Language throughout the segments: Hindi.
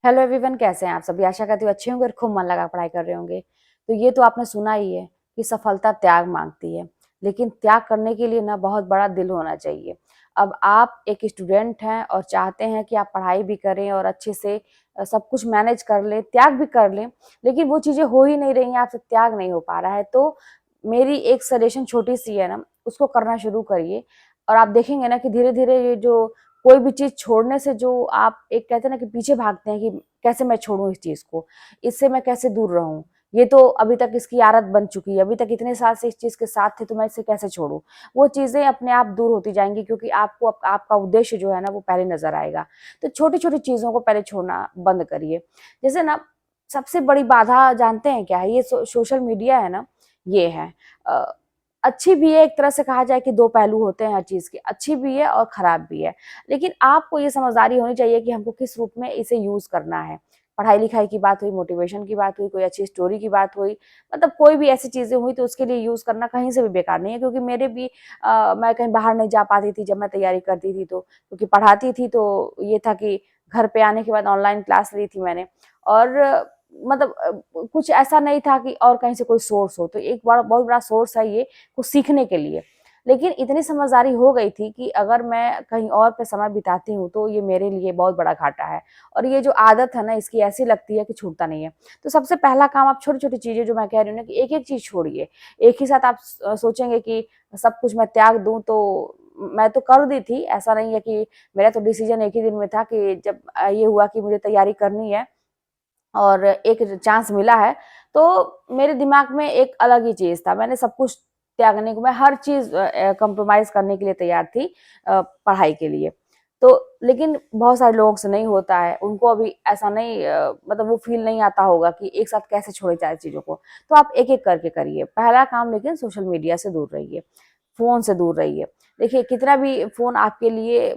हेलो एवरीवन, कैसे हैं आप सभी। आशा करती हूँ अच्छे होंगे और खूब मन लगा पढ़ाई कर रहे होंगे। तो ये तो आपने सुना ही है कि सफलता त्याग मांगती है, लेकिन त्याग करने के लिए ना बहुत बड़ा दिल होना चाहिए। अब आप एक स्टूडेंट हैं और चाहते हैं कि आप पढ़ाई भी करें और अच्छे से सब कुछ मैनेज कर लें, त्याग भी कर लें, लेकिन वो चीज़ें हो ही नहीं रही हैं, आपसे त्याग नहीं हो पा रहा है। तो मेरी एक सजेशन छोटी सी है ना, उसको करना शुरू करिए और आप देखेंगे ना कि धीरे धीरे ये जो कोई भी चीज छोड़ने से जो आप एक कहते हैं ना कि पीछे भागते हैं कि कैसे मैं छोड़ूं इस चीज को, इससे मैं कैसे दूर रहूं, ये तो अभी तक इसकी आदत बन चुकी है, अभी तक इतने साल से इस चीज के साथ थे तो मैं इसे कैसे छोड़ूं। वो चीजें अपने आप दूर होती जाएंगी क्योंकि आपको आपका उद्देश्य जो है ना वो पहले नजर आएगा। तो छोटी छोटी चीजों को पहले छोड़ना बंद करिए। जैसे ना, सबसे बड़ी बाधा जानते हैं क्या है? ये सोशल मीडिया है ना, ये है। अ, अच्छी भी है, एक तरह से कहा जाए कि दो पहलू होते हैं हर चीज के, अच्छी भी है और खराब भी है। लेकिन आपको ये समझदारी होनी चाहिए कि हमको किस रूप में इसे यूज करना है। पढ़ाई लिखाई की बात हुई, मोटिवेशन की बात हुई, कोई अच्छी स्टोरी की बात हुई, मतलब कोई भी ऐसी चीजें हुई तो उसके लिए यूज करना कहीं से भी बेकार नहीं है। क्योंकि मेरे भी मैं कहीं बाहर नहीं जा पाती थी जब मैं तैयारी करती थी, तो क्योंकि पढ़ाती थी तो ये था कि घर पे आने के बाद ऑनलाइन क्लास ली थी मैंने। और मतलब कुछ ऐसा नहीं था कि और कहीं से कोई सोर्स हो, तो एक बड़ा बहुत बड़ा सोर्स है ये कुछ सीखने के लिए। लेकिन इतनी समझदारी हो गई थी कि अगर मैं कहीं और पे समय बिताती हूँ तो ये मेरे लिए बहुत बड़ा घाटा है। और ये जो आदत है ना इसकी ऐसी लगती है कि छूटता नहीं है। तो सबसे पहला काम, आप छोटी छोटी चीजें जो मैं कह रही हूँ ना कि एक एक चीज छोड़िए। एक ही साथ आप सोचेंगे कि सब कुछ मैं त्याग दूं, तो मैं तो कर दी थी, ऐसा नहीं है कि मेरा तो डिसीजन एक ही दिन में था कि जब ये हुआ कि मुझे तैयारी करनी है और एक चांस मिला है, तो मेरे दिमाग में एक अलग ही चीज था। मैंने सब कुछ त्यागने को, मैं हर चीज कंप्रोमाइज करने के लिए तैयार थी पढ़ाई के लिए। तो लेकिन बहुत सारे लोगों से नहीं होता है, उनको अभी ऐसा नहीं मतलब वो फील नहीं आता होगा कि एक साथ कैसे छोड़े जाए चीजों को। तो आप एक एक करके करिए पहला काम। लेकिन सोशल मीडिया से दूर रहिए, फोन से दूर रहिए। देखिए, कितना भी फोन आपके लिए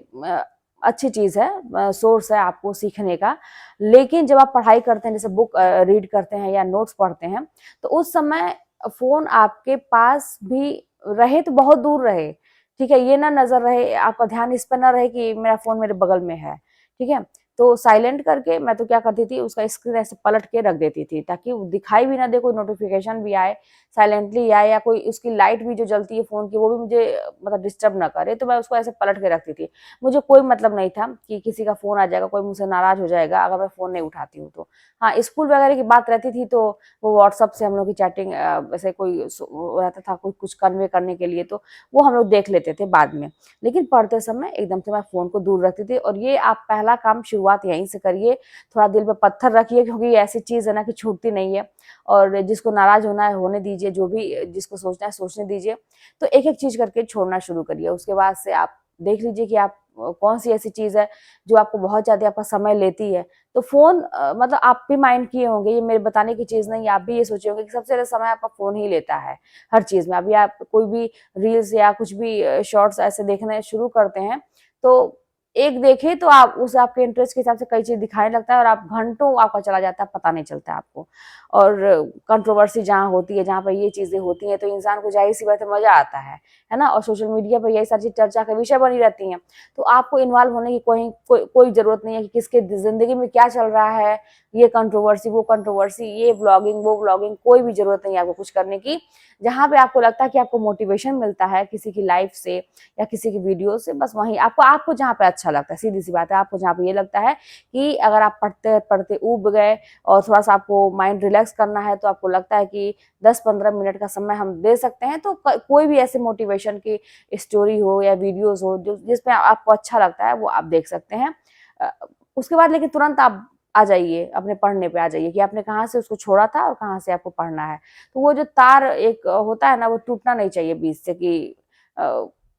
अच्छी चीज है, सोर्स है आपको सीखने का, लेकिन जब आप पढ़ाई करते हैं, जैसे बुक रीड करते हैं या नोट्स पढ़ते हैं, तो उस समय फोन आपके पास भी रहे तो बहुत दूर रहे। ठीक है, ये ना नजर रहे, आपका ध्यान इस पर ना रहे कि मेरा फोन मेरे बगल में है। ठीक है, तो साइलेंट करके मैं तो क्या करती थी, उसका स्क्रीन ऐसे पलट के रख देती थी ताकि वो दिखाई भी ना दे, कोई नोटिफिकेशन भी आए साइलेंटली आए, या कोई उसकी लाइट भी जो जलती है फोन की वो भी मुझे मतलब डिस्टर्ब ना करे, तो मैं उसको ऐसे पलट के रखती थी। मुझे कोई मतलब नहीं था कि किसी का फोन आ जाएगा, कोई मुझसे नाराज हो जाएगा अगर मैं फोन नहीं उठाती हूँ तो। हाँ, स्कूल वगैरह की बात रहती थी तो वो व्हाट्सअप से हम लोग की चैटिंग वैसे कोई रहता था, कोई कुछ कन्वे करने के लिए, तो वो हम लोग देख लेते थे बाद में। लेकिन पढ़ते समय एकदम से मैं फोन को दूर रखती थी। और ये आप पहला काम शुरुआत यहीं से करिए। थोड़ा दिल पे पत्थर रखिए क्योंकि ये ऐसी चीज है ना कि छूटती नहीं है। और जिसको नाराज होना है होने दीजिए, जो भी जिसको सोचना है सोचने दीजिए। तो एक एक चीज करके छोड़ना शुरू करिए। उसके बाद से आप देख लीजिए कि आप कौन सी ऐसी चीज है जो आपको बहुत ज्यादा आपका समय लेती है। तो फोन मतलब आप भी माइंड किए होंगे, ये मेरे बताने की चीज नहीं, आप भी ये सोचे होंगे कि सबसे ज्यादा समय आपका फोन ही लेता है हर चीज में। अभी आप कोई भी रील्स या कुछ भी शॉर्ट्स ऐसे देखने शुरू करते हैं, तो एक देखे तो आप उसे आपके इंटरेस्ट के हिसाब से कई चीज दिखाने लगता है और आप घंटों आपका चला जाता है, पता नहीं चलता आपको। और कंट्रोवर्सी जहाँ होती है, जहाँ पर ये चीजें होती हैं, तो इंसान को जाहिर सी बात है मजा आता है ना। और सोशल मीडिया पर यही सारी चर्चा का विषय बनी रहती हैं। तो आपको इन्वॉल्व होने की कोई जरूरत नहीं है कि किसके जिंदगी में क्या चल रहा है, ये कंट्रोवर्सी वो कंट्रोवर्सी, ये व्लॉगिंग वो व्लॉगिंग, कोई भी जरूरत नहीं है आपको कुछ करने की। जहां पे आपको लगता है कि आपको मोटिवेशन मिलता है किसी की लाइफ से या किसी की वीडियो से, बस वहीं आपको आपको जहाँ पे अच्छा लगता है, सीधी सी बात है, आपको जहाँ पे ये लगता है कि अगर आप पढ़ते पढ़ते ऊब गए और थोड़ा सा आपको माइंड रिलैक्स करना है, तो आपको लगता है कि 10-15 मिनट का समय हम दे सकते हैं, तो कोई भी ऐसे मोटिवेशन की स्टोरी हो या वीडियोस हो जो जिसमें आपको अच्छा लगता है वो आप देख सकते हैं। अ, उसके बाद लेकिन तुरंत आप आ जाइए, अपने पढ़ने पे आ जाइए कि आपने कहाँ से उसको छोड़ा था और कहाँ से आपको पढ़ना है। तो वो जो तार एक होता है ना, वो टूटना नहीं चाहिए बीच से कि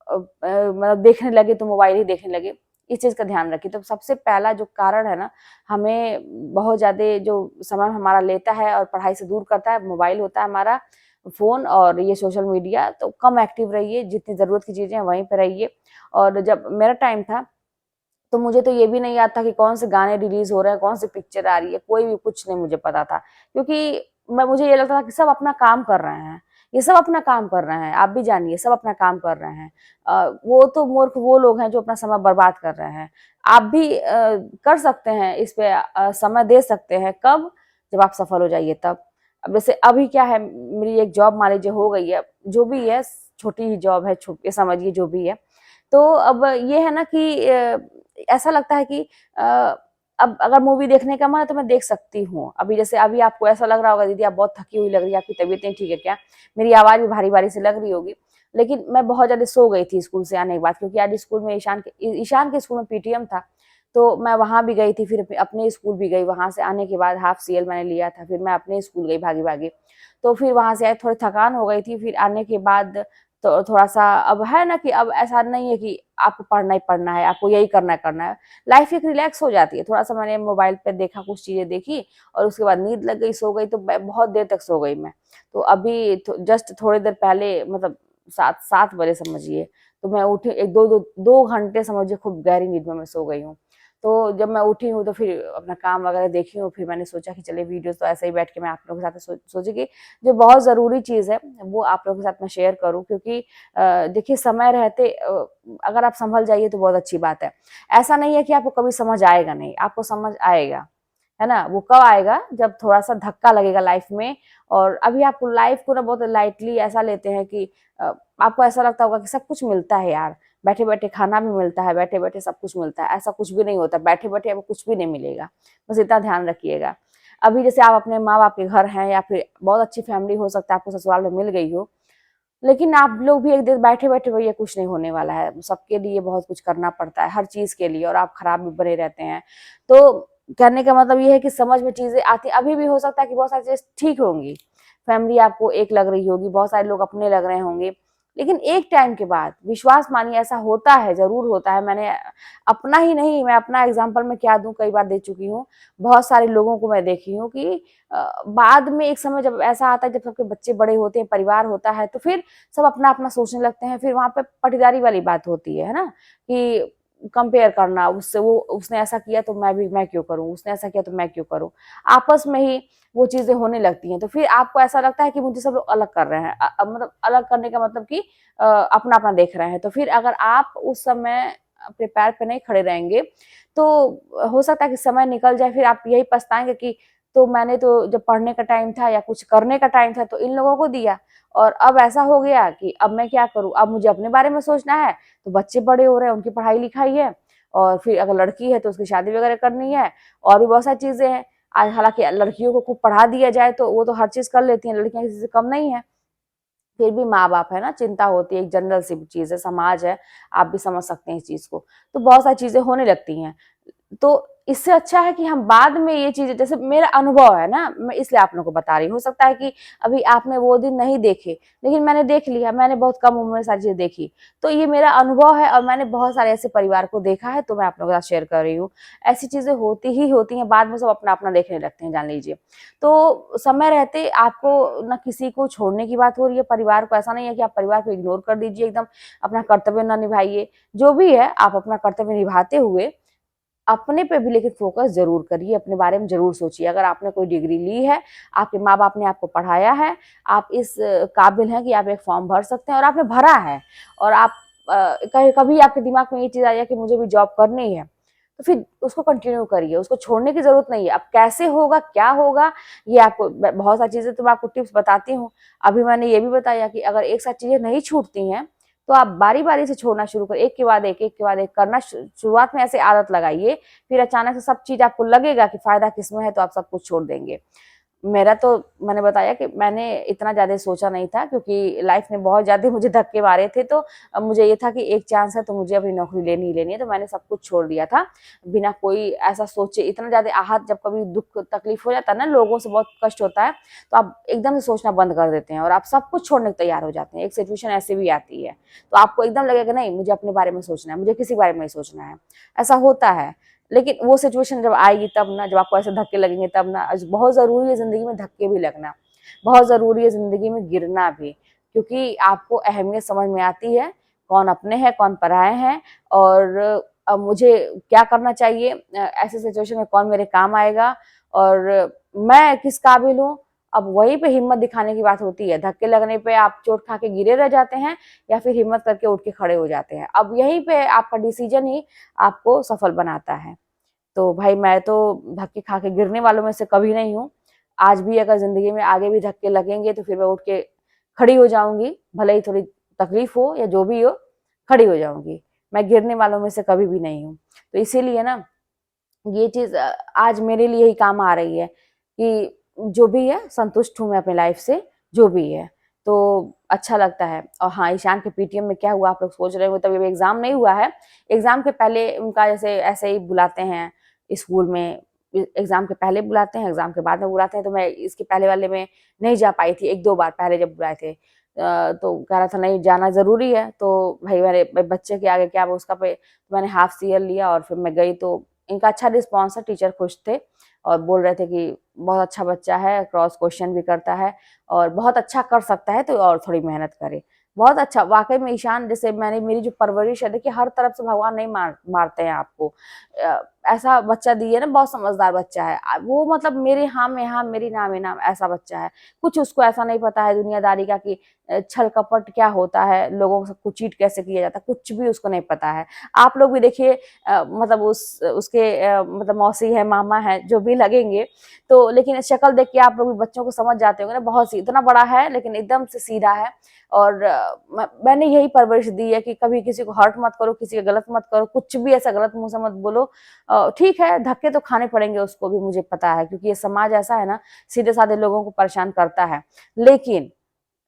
मतलब देखने लगे तो मोबाइल ही देखने लगे। इस चीज का ध्यान रखिए। तो सबसे पहला जो कारण है ना, हमें बहुत ज्यादा जो समय हमारा लेता है और पढ़ाई से दूर करता है, मोबाइल होता है हमारा, फोन और ये सोशल मीडिया। तो कम एक्टिव रहिए, जितनी जरूरत की चीजें हैं वहीं पे रहिए। और जब मेरा टाइम था तो मुझे तो ये भी नहीं आता कि कौन से गाने रिलीज हो रहे हैं, कौन सी पिक्चर आ रही है, कोई भी कुछ नहीं मुझे पता था। क्योंकि मैं मुझे ये लगता था कि सब अपना काम कर रहे हैं, ये सब अपना काम कर रहे हैं, आप भी जानिए सब अपना काम कर रहे हैं। वो तो मूर्ख वो लोग हैं जो अपना समय बर्बाद कर रहे हैं। आप भी कर सकते हैं, इस पे समय दे सकते हैं। कब? जब आप सफल हो जाइए तब। अब जैसे अभी क्या है, मेरी एक जॉब मान लीजिए हो गई है, जो भी है छोटी ही जॉब है, ये समझिए जो भी है। तो अब ये है ना कि ऐसा लगता है कि अब अगर मूवी देखने का मन है तो मैं देख सकती हूँ। अभी जैसे अभी आपको ऐसा लग रहा होगा दीदी आप बहुत थकी हुई लग रही है, आपकी तबीयत नहीं ठीक है क्या? मेरी आवाज भी भारी भारी से लग रही होगी, लेकिन मैं बहुत ज्यादा सो गई थी स्कूल से आने के बाद, क्योंकि आज स्कूल में ईशान के स्कूल में पीटीएम था। तो मैं वहां भी गई थी, फिर अपने स्कूल भी गई, वहां से आने के बाद हाफ सीएल मैंने लिया था, फिर मैं अपने स्कूल गई भागी भागी। तो फिर वहां से आई, थोड़ी थकान हो गई थी, फिर आने के बाद तो थोड़ा सा अब है ना कि अब ऐसा नहीं है कि आपको पढ़ना ही पढ़ना है, आपको यही करना है। लाइफ एक रिलैक्स हो जाती है। थोड़ा सा मैंने मोबाइल पे देखा, कुछ चीजें देखी और उसके बाद नींद लग गई, सो गई। तो बहुत देर तक सो गई मैं। तो अभी जस्ट थोड़ी देर पहले, मतलब 7 बजे समझिए, तो मैं उठी, एक दो दो 2 घंटे समझिए खूब गहरी नींद में मैं सो गई हूँ। तो जब मैं उठी हूँ तो फिर अपना काम वगैरह देखी हूँ, फिर मैंने सोचा कि चले वीडियोस तो ऐसे ही बैठ के मैं आप लोगों के साथ सोची कि जो बहुत ज़रूरी चीज़ है वो आप लोगों के साथ मैं शेयर करूँ, क्योंकि देखिए समय रहते अगर आप संभल जाइए तो बहुत अच्छी बात है। ऐसा नहीं है कि आपको कभी समझ आएगा नहीं, आपको समझ आएगा, है ना? वो कब आएगा? जब थोड़ा-सा धक्का लगेगा लाइफ में। और अभी आप लाइफ को ना बहुत लाइटली ऐसा लेते हैं कि आपको ऐसा लगता होगा कि सब कुछ मिलता है यार, बैठे-बैठे खाना भी मिलता है, बैठे-बैठे सब कुछ मिलता है। ऐसा कुछ भी नहीं होता, बैठे-बैठे आपको कुछ भी नहीं मिलेगा। बस इतना ध्यान रखिएगा। अभी जैसे आप अपने माँ-बाप के घर हैं या फिर बहुत अच्छी फैमिली हो सकता है आपको ससुराल में मिल गई हो, लेकिन आप लोग भी एक दिन बैठे-बैठे भैया कुछ नहीं होने वाला है। सबके लिए बहुत कुछ करना पड़ता है, हर चीज़ के लिए, और आप खराब भी बने रहते हैं। तो कहने का मतलब ये है कि समझ में चीज़ें आती, अभी भी हो सकता है कि बहुत सारी चीज़ें ठीक होंगी। फैमिली आपको एक लग रही होगी, बहुत सारे लोग अपने लग रहे होंगे। लेकिन एक टाइम के बाद विश्वास मानिए ऐसा होता है, ज़रूर होता है। मैंने अपना ही नहीं, मैं अपना एग्ज़ाम्पल मैं क्या दूँ, कई बार दे चुकी हूँ। बहुत सारे लोगों को मैं देखी हूँ कि बाद में एक समय जब ऐसा आता है, जब सबके बच्चे बड़े होते हैं, परिवार होता है, तो फिर सब अपना-अपना सोचने लगते हैं। फिर वहाँ पे पटीदारी वाली बात होती है ना? कि कंपेयर करना, उससे वो उसने ऐसा किया तो मैं क्यों करूँ? उसने ऐसा किया तो मैं क्यों करूँ? आपस में ही वो चीज़ें होने लगती हैं। तो फिर आपको ऐसा लगता है कि मुझे सब लोग अलग कर रहे हैं। मतलब अलग करने का मतलब कि अपना-अपना देख रहे हैं। तो फिर अगर आप उस समय अपने पैर पे नहीं खड़े रहेंगे, तो हो सकता है कि समय निकल जाए, फिर आप यही पछताएँगे कि तो मैंने तो जब पढ़ने का टाइम था या कुछ करने का टाइम था तो इन लोगों को दिया, और अब ऐसा हो गया कि अब मैं क्या करूँ? अब मुझे अपने बारे में सोचना है, तो बच्चे बड़े हो रहे हैं, उनकी पढ़ाई-लिखाई है, और फिर अगर लड़की है तो उसकी शादी वगैरह करनी है, और भी बहुत सारी चीज़ें हैं। आज हालाँकि लड़कियों को खूब पढ़ा दिया जाए तो वो तो हर चीज़ कर लेती हैं, लड़कियाँ किसी से कम नहीं हैं। फिर भी माँ-बाप है ना, चिंता होती है, एक जनरल सी चीज़ है, समाज है, आप भी समझ सकते हैं इस चीज़ को। तो बहुत सारी चीज़ें होने लगती हैं। तो इससे अच्छा है कि हम बाद में ये चीज़ें, जैसे मेरा अनुभव है ना, मैं इसलिए आप लोगों को बता रही हूँ। हो सकता है कि अभी आपने वो दिन नहीं देखे, लेकिन मैंने देख लिया, मैंने बहुत कम उम्र में सारी चीज़ें देखी। तो ये मेरा अनुभव है और मैंने बहुत सारे ऐसे परिवार को देखा है, तो मैं आप लोगों के साथ शेयर कर रही हूँ। ऐसी चीज़ें होती ही होती हैं, बाद में सब अपना-अपना देखने लगते हैं, जान लीजिए। तो समय रहते आपको ना किसी को छोड़ने की बात हो रही है, परिवार को, ऐसा नहीं है कि आप परिवार को इग्नोर कर दीजिए एकदम, अपना कर्तव्य ना निभाइए। जो भी है, आप अपना कर्तव्य निभाते हुए अपने पे भी लेकिन फ़ोकस ज़रूर करिए, अपने बारे में ज़रूर सोचिए। अगर आपने कोई डिग्री ली है, आपके माँ-बाप ने आपको पढ़ाया है, आप इस काबिल हैं कि आप एक फ़ॉर्म भर सकते हैं और आपने भरा है, और आप कहीं कभी आपके दिमाग में ये चीज़ आई है कि मुझे भी जॉब करनी है, तो फिर उसको कंटिन्यू करिए, उसको छोड़ने की ज़रूरत नहीं है। अब कैसे होगा, क्या होगा, ये आपको बहुत सारी चीज़ें तो मैं आपको टिप्स बताती हूँ। अभी मैंने ये भी बताया कि अगर एक साथ चीज़ें नहीं छूटती हैं, तो आप बारी-बारी से छोड़ना शुरू करें, एक के बाद एक करना शुरुआत में ऐसे आदत लगाइए, फिर अचानक से सब चीज़ आपको लगेगा कि फ़ायदा किसमें है, तो आप सब कुछ छोड़ देंगे। मेरा तो मैंने बताया कि मैंने इतना ज़्यादा सोचा नहीं था, क्योंकि लाइफ ने बहुत ज़्यादा मुझे धक्के मारे थे, तो अब मुझे ये था कि एक चांस है तो मुझे अपनी नौकरी लेनी ही लेनी है, तो मैंने सब कुछ छोड़ दिया था, बिना कोई ऐसा सोचे। इतना ज़्यादा आहत जब कभी दुःख तकलीफ हो जाता है ना, लोगों से बहुत कष्ट होता है, तो आप एकदम से सोचना बंद कर देते हैं और आप सब कुछ छोड़ने को तैयार हो जाते हैं। एक सिचुएशन ऐसी भी आती है, तो आपको एकदम लगेगा नहीं मुझे अपने बारे में सोचना है, मुझे किसी के बारे में नहीं सोचना है, ऐसा होता है। लेकिन वो सिचुएशन जब आएगी तब ना, जब आपको ऐसे धक्के लगेंगे तब ना, बहुत ज़रूरी है ज़िंदगी में धक्के भी लगना, बहुत ज़रूरी है ज़िंदगी में गिरना भी, क्योंकि आपको अहमियत समझ में आती है, कौन अपने हैं, कौन पराए हैं, और अब मुझे क्या करना चाहिए, ऐसे सिचुएशन में कौन मेरे काम आएगा, और मैं किस काबिल हूँ, अब वहीं पे हिम्मत दिखाने की बात होती है। धक्के लगने पे आप चोट खा के गिरे रह जाते हैं या फिर हिम्मत करके उठ के खड़े हो जाते हैं। अब यहीं पे आपका डिसीजन ही आपको सफल बनाता है। तो भाई मैं तो धक्के खा के गिरने वालों में से कभी नहीं हूँ। आज भी अगर ज़िंदगी में आगे भी धक्के लगेंगे तो फिर मैं उठ के खड़ी हो जाऊँगी, भले ही थोड़ी तकलीफ हो या जो भी हो, खड़ी हो जाऊँगी। मैं गिरने वालों में से कभी भी नहीं हूँ। तो इसीलिए ना ये चीज़ आज मेरे लिए ही काम आ रही है कि जो भी है संतुष्ट हूँ मैं अपनी लाइफ से, जो भी है। तो अच्छा लगता है। और हाँ, ईशान के पीटीएम में क्या हुआ आप लोग सोच रहे हो, तब अभी एग्ज़ाम नहीं हुआ है। एग्ज़ाम के पहले उनका जैसे ऐसे ही बुलाते हैं स्कूल में, एग्ज़ाम के पहले बुलाते हैं, एग्ज़ाम के बाद में बुलाते हैं। तो मैं इसके पहले वाले में नहीं जा पाई थी, 1-2 बार पहले जब बुलाए थे। तो कह रहा था नहीं जाना ज़रूरी है। तो भाई मेरे बच्चे के आगे क्या उसका पे मैंने हाफ ईयर लिया और फिर मैं गई। तो इनका अच्छा रिस्पॉन्स है, टीचर खुश थे और बोल रहे थे कि बहुत अच्छा बच्चा है, क्रॉस क्वेश्चन भी करता है और बहुत अच्छा कर सकता है, तो और थोड़ी मेहनत करे। बहुत अच्छा वाक़ई में ईशान, जैसे मैंने मेरी जो परवरिश है, देखिए हर तरफ से भगवान नहीं मारते हैं आपको। ऐसा बच्चा दिए ना, बहुत समझदार बच्चा है। वो मतलब मेरे हाँ में हाँ, मेरी ना में ना, ऐसा बच्चा है। कुछ उसको ऐसा नहीं पता है दुनियादारी का कि छल कपट क्या होता है, लोगों को चीट कैसे किया जाता है, कुछ भी उसको नहीं पता है। आप लोग भी देखिए मतलब उसके मतलब मौसी है, मामा है, जो भी लगेंगे, तो लेकिन शक्ल देख के आप लोग बच्चों को समझ जाते होंगे ना, बहुत इतना बड़ा है लेकिन एकदम से सीधा है। और मैंने यही परवरिश दी है कि कभी किसी को हर्ट मत करो, किसी का गलत मत करो, कुछ भी ऐसा गलत मुंह से मत बोलो। ठीक है, धक्के तो खाने पड़ेंगे उसको भी, मुझे पता है, क्योंकि ये समाज ऐसा है ना, सीधे साधे लोगों को परेशान करता है। लेकिन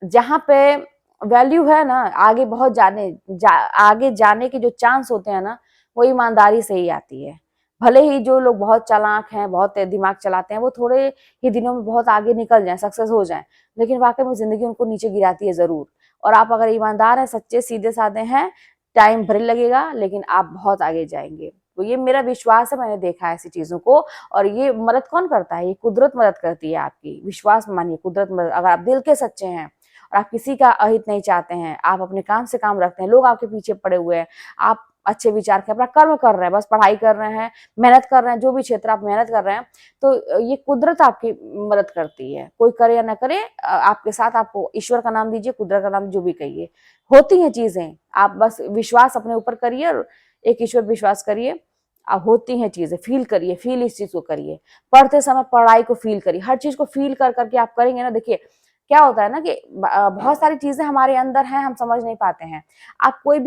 जहाँ पे वैल्यू है ना, आगे बहुत आगे जाने के जो चांस होते हैं ना, वो ईमानदारी से ही आती है। भले ही जो लोग बहुत चालाक हैं, बहुत दिमाग चलाते हैं, वो थोड़े ही दिनों में बहुत आगे निकल जाएं, सक्सेस हो जाएं, लेकिन वाकई में जिंदगी उनको नीचे गिराती है जरूर। और आप अगर ईमानदार हैं, सच्चे सीधे साधे हैं, टाइम भले लगेगा लेकिन आप बहुत आगे जाएंगे। तो ये मेरा विश्वास है, मैंने देखा है ऐसी चीजों को। और ये मदद कौन करता है? ये कुदरत मदद करती है आपकी। विश्वास मानिए, कुदरत मदद, अगर आप दिल के सच्चे हैं और आप किसी का अहित नहीं चाहते हैं, आप अपने काम से काम रखते हैं, लोग आपके पीछे पड़े हुए हैं, आप अच्छे विचार के अपना कर्म कर रहे हैं, बस पढ़ाई कर रहे हैं, मेहनत कर रहे हैं, जो भी क्षेत्र आप मेहनत कर रहे हैं, तो ये कुदरत आपकी मदद करती है। कोई करे या ना करे, आपके साथ, आपको ईश्वर का नाम दीजिए, कुदरत का नाम जो भी कहिए, होती हैं चीजें। आप बस विश्वास अपने ऊपर करिए और एक ईश्वर विश्वास करिए, होती हैं चीजें, फील करिए, फील इस चीज को करिए। पढ़ते समय पढ़ाई को फील करिए, हर चीज को फील कर करके आप करेंगे ना, देखिए क्या होता है ना कि बहुत सारी चीजें हमारे अंदर हैं, हम समझ नहीं पाते हैं। आप कोई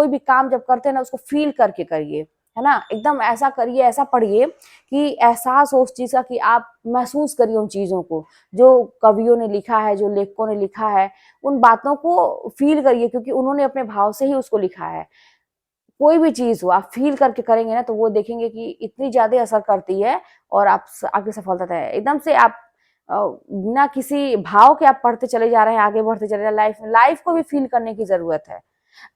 भी काम जब करते हैं ना, उसको फील करके करिए, है ना, एकदम ऐसा करिए, ऐसा पढ़िए कि एहसास हो उस चीज का, कि आप महसूस करिए उन चीजों को जो कवियों ने लिखा है, जो लेखकों ने लिखा है, उन बातों को फील करिए, क्योंकि उन्होंने अपने भाव से ही उसको लिखा है। कोई भी चीज हो, आप फील करके करेंगे ना, तो वो देखेंगे कि इतनी ज्यादा असर करती है और आपकी सफलता तय है। एकदम से आप बिना किसी भाव के आप पढ़ते चले जा रहे हैं, आगे बढ़ते चले जा रहे हैं। लाइफ को भी फील करने की जरूरत है।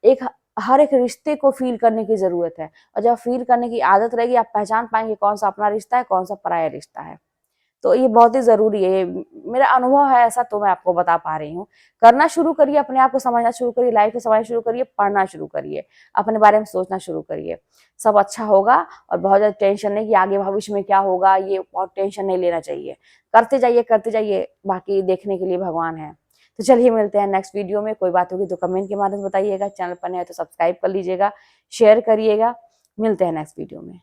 एक हर एक रिश्ते को फील करने की जरूरत है। और जब फील करने की आदत रहेगी, आप पहचान पाएंगे कौन सा अपना रिश्ता है, कौन सा पराया रिश्ता है। तो ये बहुत ही ज़रूरी है, ये मेरा अनुभव है ऐसा, तो मैं आपको बता पा रही हूँ। करना शुरू करिए, अपने आप को समझना शुरू करिए, लाइफ को समझना शुरू करिए, पढ़ना शुरू करिए, अपने बारे में सोचना शुरू करिए। सब अच्छा होगा। और बहुत ज़्यादा टेंशन नहीं कि आगे भविष्य में क्या होगा, ये बहुत टेंशन नहीं लेना चाहिए। करते जाइए, बाकी देखने के लिए भगवान है। तो चलिए मिलते हैं नेक्स्ट वीडियो में। कोई बात होगी तो कमेंट के माध्यम से बताइएगा, चैनल पर नए हैं तो सब्सक्राइब कर लीजिएगा, शेयर करिएगा। मिलते हैं नेक्स्ट वीडियो में।